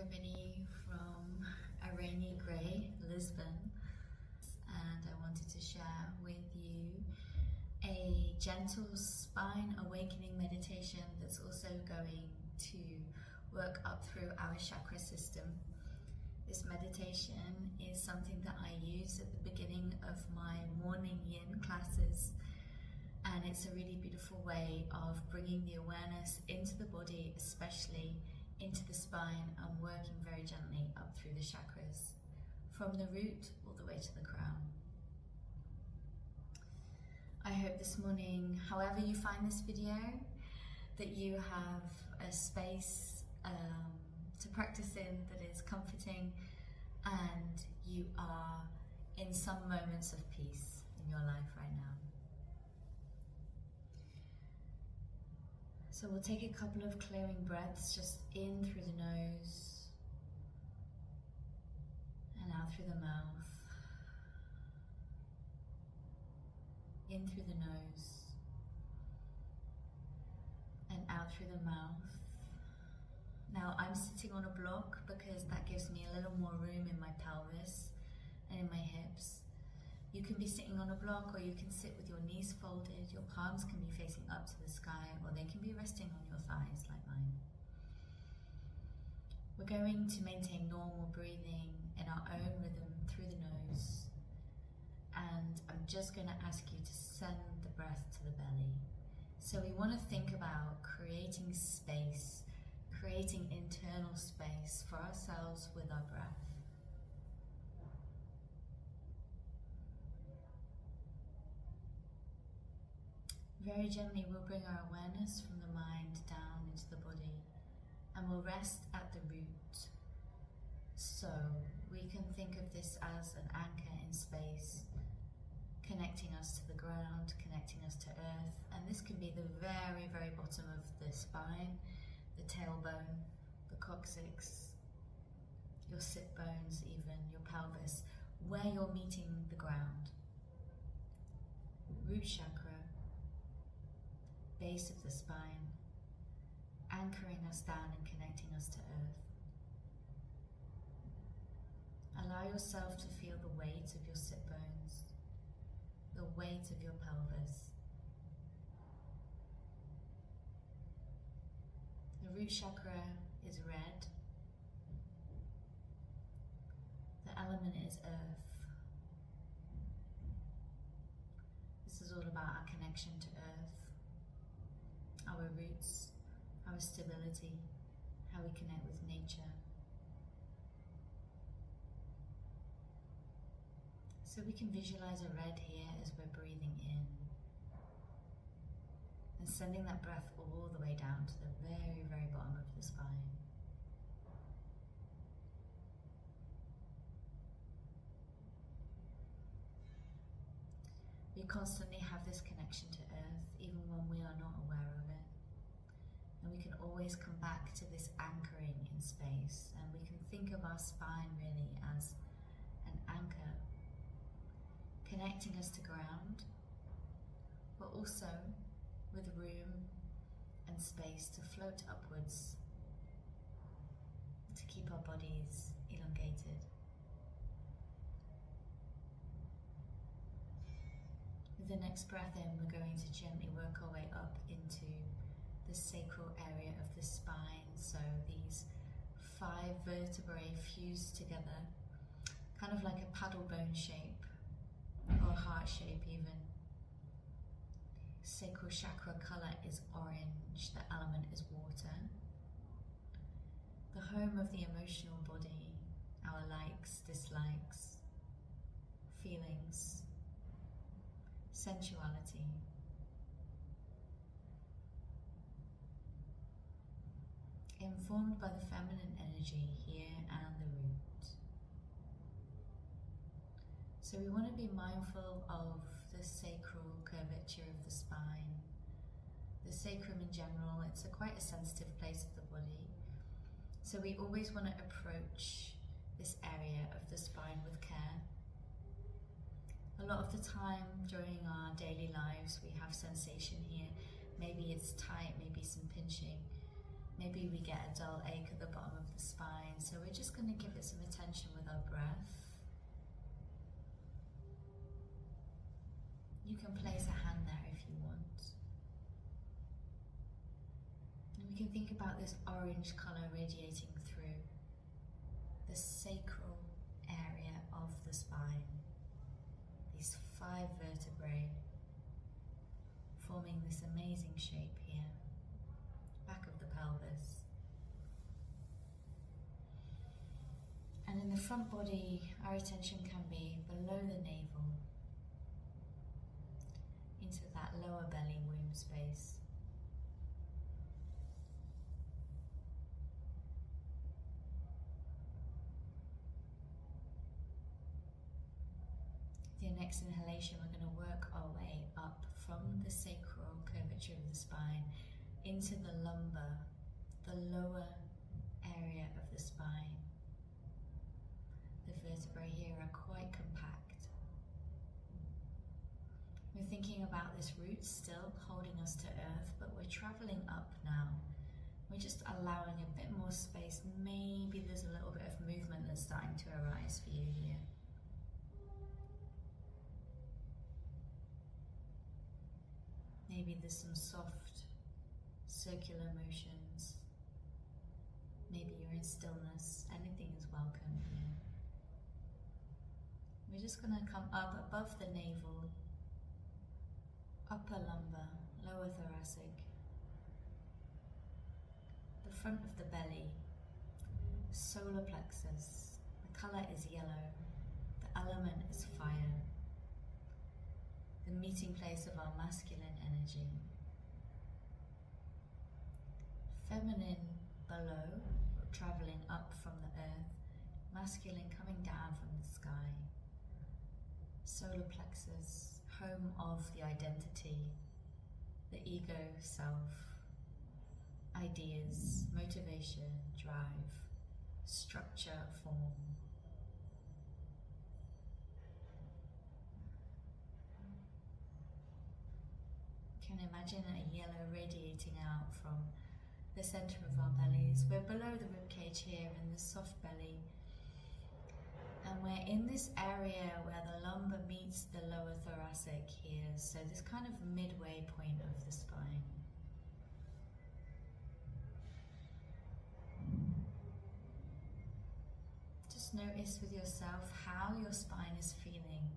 everybody from a rainy grey Lisbon, and I wanted to share with you a gentle spine awakening meditation that's also going to work up through our chakra system. This meditation is something that I use at the beginning of my morning yin classes, and it's a really beautiful way of bringing the awareness into the body, especially into the spine, and working very gently up through the chakras, from the root all the way to the crown. I hope this morning, however you find this video, that you have a space to practice in that is comforting, and you are in some moments of peace in your life right now. So we'll take a couple of clearing breaths, just in through the nose and out through the mouth. In through the nose and out through the mouth. Now I'm sitting on a block because that gives me a little more room in my pelvis and in my hips. You can be sitting on a block, or you can sit with your knees folded. Your palms can be facing up to the sky, or they can be resting on your thighs like mine. We're going to maintain normal breathing in our own rhythm through the nose, and I'm just going to ask you to send the breath to the belly. So we want to think about creating space, creating internal space for ourselves with our breath. Very gently we'll bring our awareness from the mind down into the body, and we'll rest at the root. So we can think of this as an anchor in space, connecting us to the ground, connecting us to earth, and this can be the very, very bottom of the spine, the tailbone, the coccyx, your sit bones even, your pelvis, where you're meeting the ground. Root chakra, base of the spine, anchoring us down and connecting us to earth. Allow yourself to feel the weight of your sit bones, the weight of your pelvis. The root chakra is red. The element is earth. This is all about our connection to earth, our roots, our stability, how we connect with nature. So we can visualize a red here as we're breathing in, and sending that breath all the way down to the very, very bottom of the spine. We constantly have this connection to earth, even when we are not aware of it. And we can always come back to this anchoring in space, and we can think of our spine really as an anchor, connecting us to ground, but also with room and space to float upwards, to keep our bodies elongated. With the next breath in, we're going to gently work our way up into the sacral area of the spine. So these 5 vertebrae fused together, kind of like a paddle bone shape, or heart shape even. Sacral chakra color is orange, the element is water. The home of the emotional body, our likes, dislikes, feelings, sensuality. Informed by the feminine energy here and the root. So we want to be mindful of the sacral curvature of the spine, the sacrum in general. It's quite a sensitive place of the body. So we always want to approach this area of the spine with care. A lot of the time during our daily lives we have sensation here. Maybe it's tight, maybe some pinching, maybe we get a dull ache at the bottom of the spine. So we're just going to give it some attention with our breath. You can place a hand there if you want. And we can think about this orange colour radiating through the sacral area of the spine. These 5 vertebrae forming this amazing shape here, back of the pelvis. And in the front body, our attention can be below the navel, into that lower belly womb space. The next inhalation, we're going to work our way up from the sacral curvature of the spine into the lumbar, the lower area of the spine. The vertebrae here are quite compact. We're thinking about this root still holding us to earth, but we're traveling up now. We're just allowing a bit more space. Maybe there's a little bit of movement that's starting to arise for you here. Maybe there's some soft circular motions. Maybe you're in stillness. Anything is welcome here. We're just going to come up above the navel, upper lumbar, lower thoracic, the front of the belly, solar plexus. The colour is yellow, the element is fire, the meeting place of our masculine energy. Feminine below, travelling up from the earth, masculine coming down from the sky. Solar plexus, home of the identity, the ego, self, ideas, motivation, drive, structure, form. You can imagine a yellow radiating out from the center of our bellies. We're below the ribcage here in the soft belly. And we're in this area where the lumbar meets the lower thoracic here, so this kind of midway point of the spine. Just notice with yourself how your spine is feeling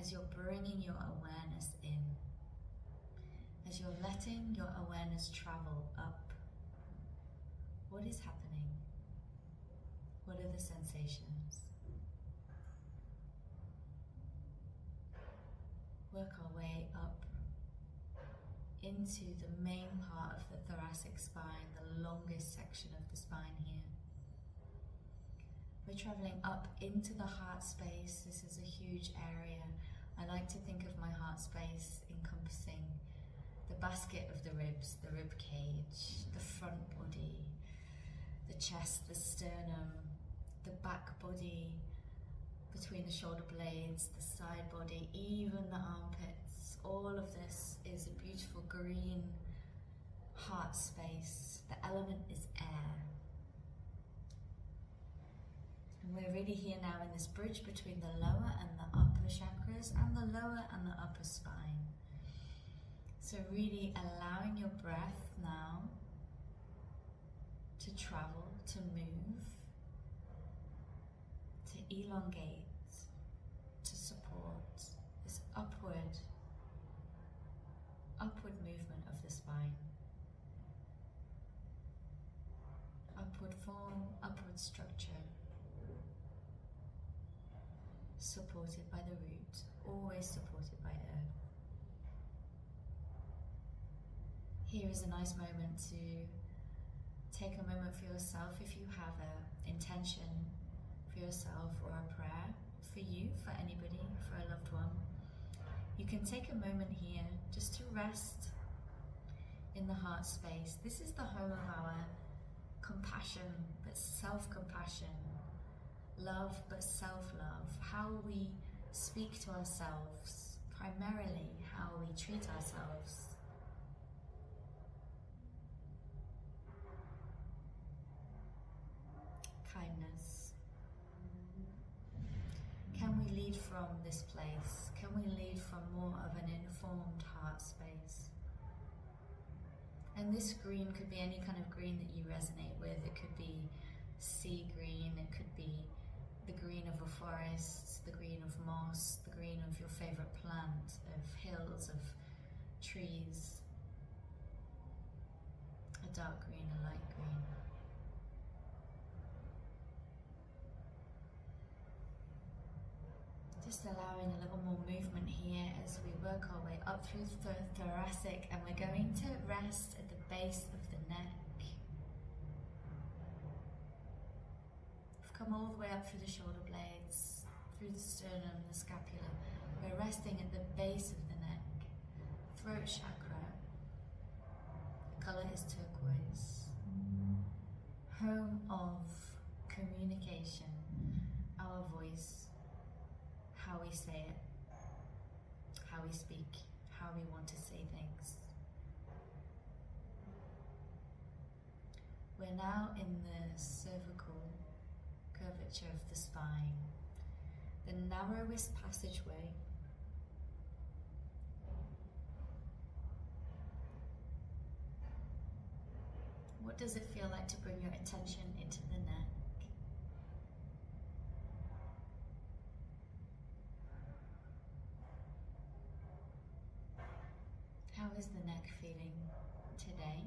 as you're bringing your awareness in, as you're letting your awareness travel up. What is happening? What are the sensations? Work our way up into the main part of the thoracic spine, the longest section of the spine here. We're traveling up into the heart space. This is a huge area. I like to think of my heart space encompassing the basket of the ribs, the rib cage, the front body, the chest, the sternum, the back body, between the shoulder blades, the side body, even the armpits. All of this is a beautiful green heart space. The element is air. And we're really here now in this bridge between the lower and the upper chakras and the lower and the upper spine. So really allowing your breath now to travel, to move, to elongate, to support this upward movement of the spine. Upward form, upward structure, supported by the root, always supported by earth. Here is a nice moment to take a moment for yourself if you have an intention for yourself or a prayer for you, for anybody, for a loved one. You can take a moment here just to rest in the heart space. This is the home of our compassion, but self-compassion, love, but self-love, how we speak to ourselves, primarily how we treat ourselves. Kindness. this place? Can we lead from more of an informed heart space? And this green could be any kind of green that you resonate with. It could be sea green, it could be the green of a forest, the green of moss, the green of your favorite plant, of hills, of trees, a dark green, a light green. Just allowing a little more movement here as we work our way up through the thoracic, and we're going to rest at the base of the neck. We've come all the way up through the shoulder blades, through the sternum, the scapula. We're resting at the base of the neck, throat chakra. The colour is turquoise. Home of communication, our voice, how we say it, how we speak, how we want to say things. We're now in the cervical curvature of the spine, the narrowest passageway. What does it feel like to bring your attention into the neck? How is the neck feeling today?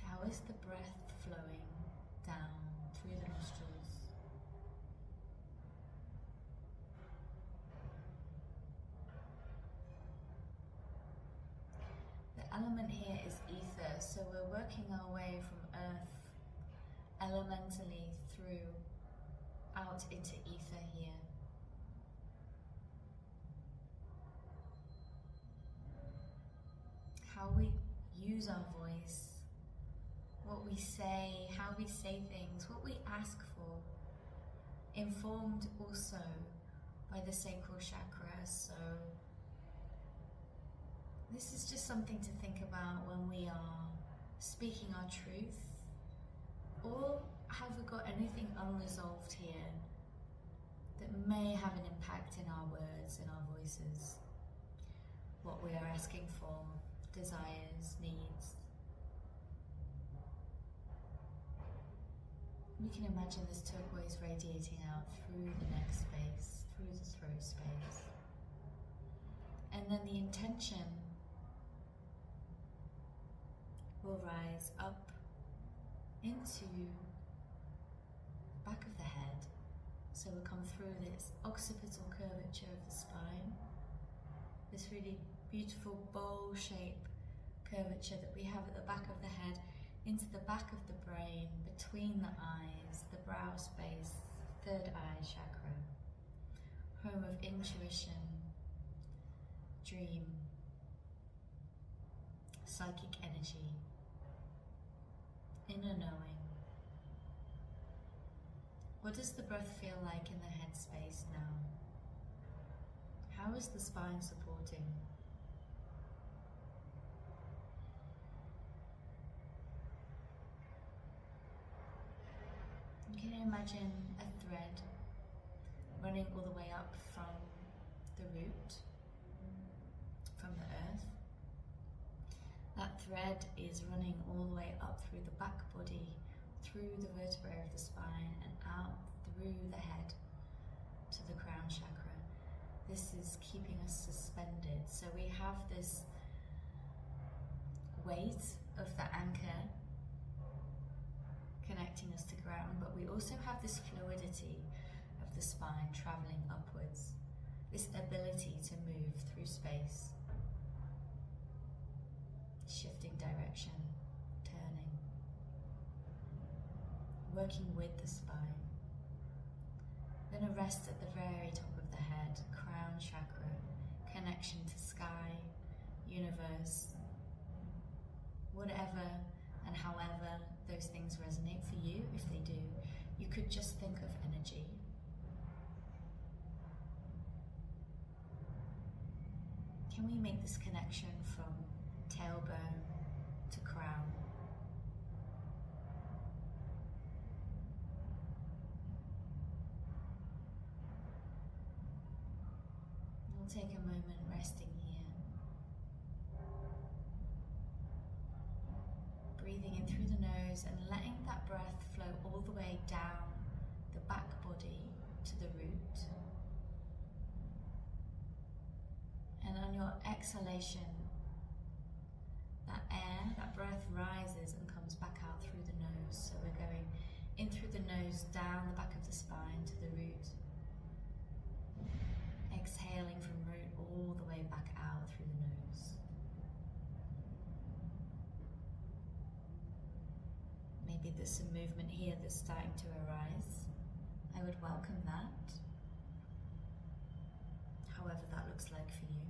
How is the breath flowing down through the nostrils? The element here is ether, so we're working our way from earth elementally through out into ether here. How we use our voice, what we say, how we say things, what we ask for, informed also by the sacral chakra. So this is just something to think about when we are speaking our truth, or have we got anything unresolved here that may have an impact in our words, in our voices, what we are asking for, desires, needs. You can imagine this turquoise radiating out through the neck space, through the throat space. And then the intention will rise up into the back of the head. So we'll come through this occipital curvature of the spine, this really beautiful bowl shape curvature that we have at the back of the head, into the back of the brain, between the eyes, the brow space, third eye chakra, home of intuition, dream, psychic energy, inner knowing. What does the breath feel like in the head space now? How is the spine supporting? You can imagine a thread running all the way up from the root, from the earth. That thread is running all the way up through the back body, through the vertebrae of the spine, and out through the head to the crown chakra. This is keeping us suspended. So we have this weight of the anchor connecting us to ground, but we also have this fluidity of the spine traveling upwards, this ability to move through space, shifting direction, turning, working with the spine. Then a rest at the very top of the head, crown chakra, connection to sky, universe, whatever and however those things resonate for you. If they do, you could just think of energy. Can we make this connection from tailbone to crown? We'll take a moment resting here. Breathing in through the nose and letting that breath flow all the way down the back body to the root. And on your exhalation, that air, that breath rises and comes back out through the nose. So we're going in through the nose, down the back of the spine to the root. Exhaling from root all the way back out through the nose. Maybe there's some movement here that's starting to arise. I would welcome that, however that looks like for you.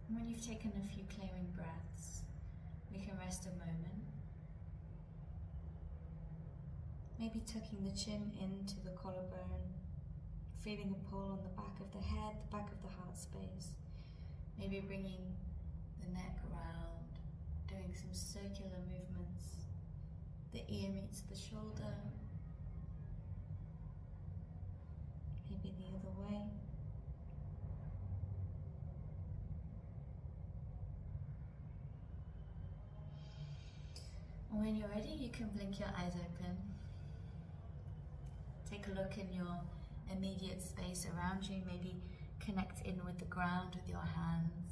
And when you've taken a few clearing breaths, we can rest a moment. Maybe tucking the chin into the collarbone, feeling a pull on the back of the head, the back of the heart space. Maybe bringing the neck around, doing some circular movements. The ear meets the shoulder. Maybe the other way. And when you're ready, you can blink your eyes open. Take a look in your immediate space around you. Maybe connect in with the ground with your hands.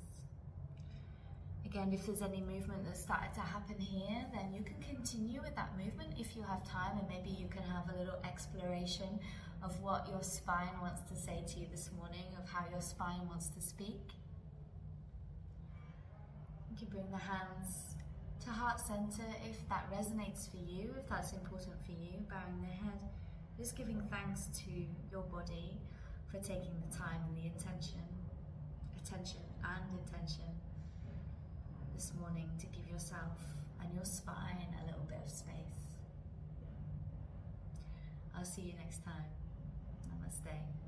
Again, if there's any movement that's started to happen here, then you can continue with that movement if you have time, and maybe you can have a little exploration of what your spine wants to say to you this morning, of how your spine wants to speak. You can bring the hands to heart center if that resonates for you, if that's important for you, bowing the head. Just giving thanks to your body for taking the time and the attention this morning to give yourself and your spine a little bit of space. I'll see you next time. Namaste.